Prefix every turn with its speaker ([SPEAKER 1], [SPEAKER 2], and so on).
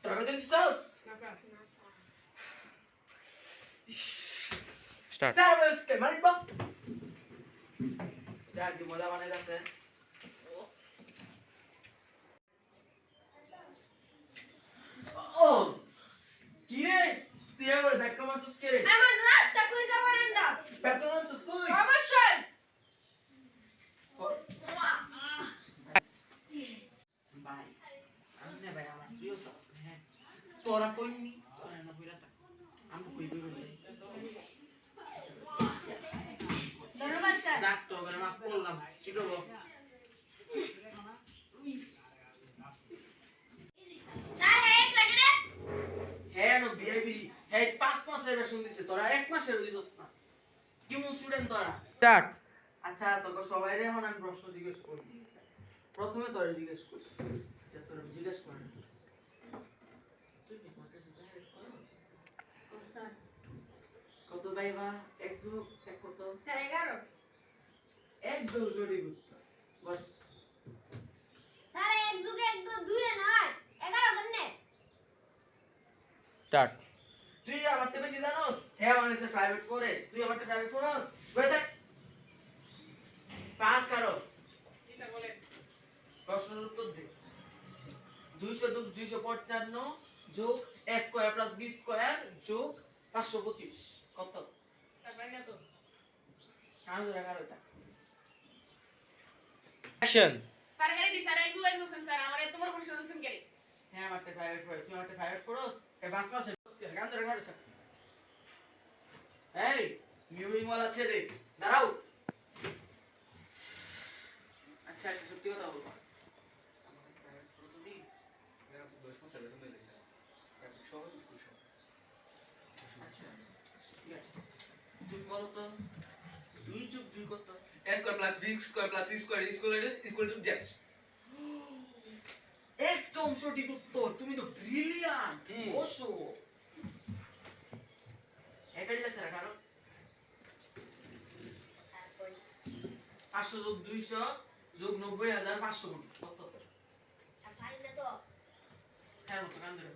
[SPEAKER 1] তোরা বেতন দিছস?
[SPEAKER 2] না স্যার।
[SPEAKER 3] স্টার্ট।
[SPEAKER 1] স্যার বসতে মারিব। স্যার কি মজা বানাই আছে? ও কি রে? তুই এবার দেখা মারছিস কে রে?
[SPEAKER 2] আমার রাস্তা কই যাবার এন্ডা?
[SPEAKER 1] বেতন আনছিস তুই?
[SPEAKER 2] অবশ্যই।
[SPEAKER 1] ভাই আমি না ভাই আমার প্রিয় স্যার হ্যাঁ তোরা কইনি তোরা না কইরা থাক আমি কই কই যাই
[SPEAKER 2] ধন্যবাদ স্যার।
[SPEAKER 1] যাক তো করে মাফ করলাম ছিড়ো
[SPEAKER 2] স্যার হ্যাঁ এক লাগে রে।
[SPEAKER 1] হ্যাঁ নো বিআইবি হ্যাঁ 5 মাসের বেতন দিছে তোরা 1 মাসের দিছস না কেমন স্টুডেন্ট তোরা
[SPEAKER 3] স্টার্ট।
[SPEAKER 1] আচ্ছা তোকে সবাই রে এখন আমি প্রশ্ন জিজ্ঞেস করব প্রথমে তোরে জিজ্ঞেস করি আচ্ছা তোরে জিজ্ঞেস কর তুই কি মাঠে যেতে
[SPEAKER 2] ও স্যার।
[SPEAKER 1] কত ভাইবা এক যোগ এক কত
[SPEAKER 2] স্যার 11।
[SPEAKER 1] একদম জোরে গুত্তা বস
[SPEAKER 2] স্যার 1 যুগে 1 2 এ নয় 11 কেমনে?
[SPEAKER 3] স্টার্ট।
[SPEAKER 1] তুই আমার থেকে বেশি জানোস হ্যাঁ মানে সে প্রাইভেট করে তুই আমার থেকে প্রাইভেট করস কই দেখ পাঁচ কারো
[SPEAKER 2] জি স্যার বলেন।
[SPEAKER 1] প্রশ্নের উত্তর দে 200 যোগ 255 যোগ a square plus b square যোগ 525 কত
[SPEAKER 2] স্যার পাই না তো।
[SPEAKER 1] কারো ধরে কারো এটা
[SPEAKER 3] অ্যাকশন।
[SPEAKER 2] স্যার হ্যাঁ দি স্যার 1 যুগে 1 বলছেন স্যার আমার তোমার প্রশ্ন বলছেন কে?
[SPEAKER 1] হ্যাঁ আমার থেকে প্রাইভেট করে তুই আমার থেকে প্রাইভেট করস এ বাস মাসে গান ধরে কারো এটা এই মিউইং ওয়ালা ছেড়ে দাঁড়াও আচ্ছা একটা সত্যি কথা বলবো আমার কাছে প্রাইভেট করো তুমি আচ্ছা ঠিক আছে তুমি বলো তো 2 যোগ 2 কত
[SPEAKER 4] A square plus b square plus c square is equal to this.
[SPEAKER 1] একদম সঠিক উত্তর তুমি তো ব্রিলিয়ান্ট বসো এটা দিলে কারো
[SPEAKER 2] স্যার কই?
[SPEAKER 1] 500 যোগ 200 যোগ 90,500 কত
[SPEAKER 2] স্যার পাই না তো।
[SPEAKER 1] হ্যাঁ মতো গান ধরে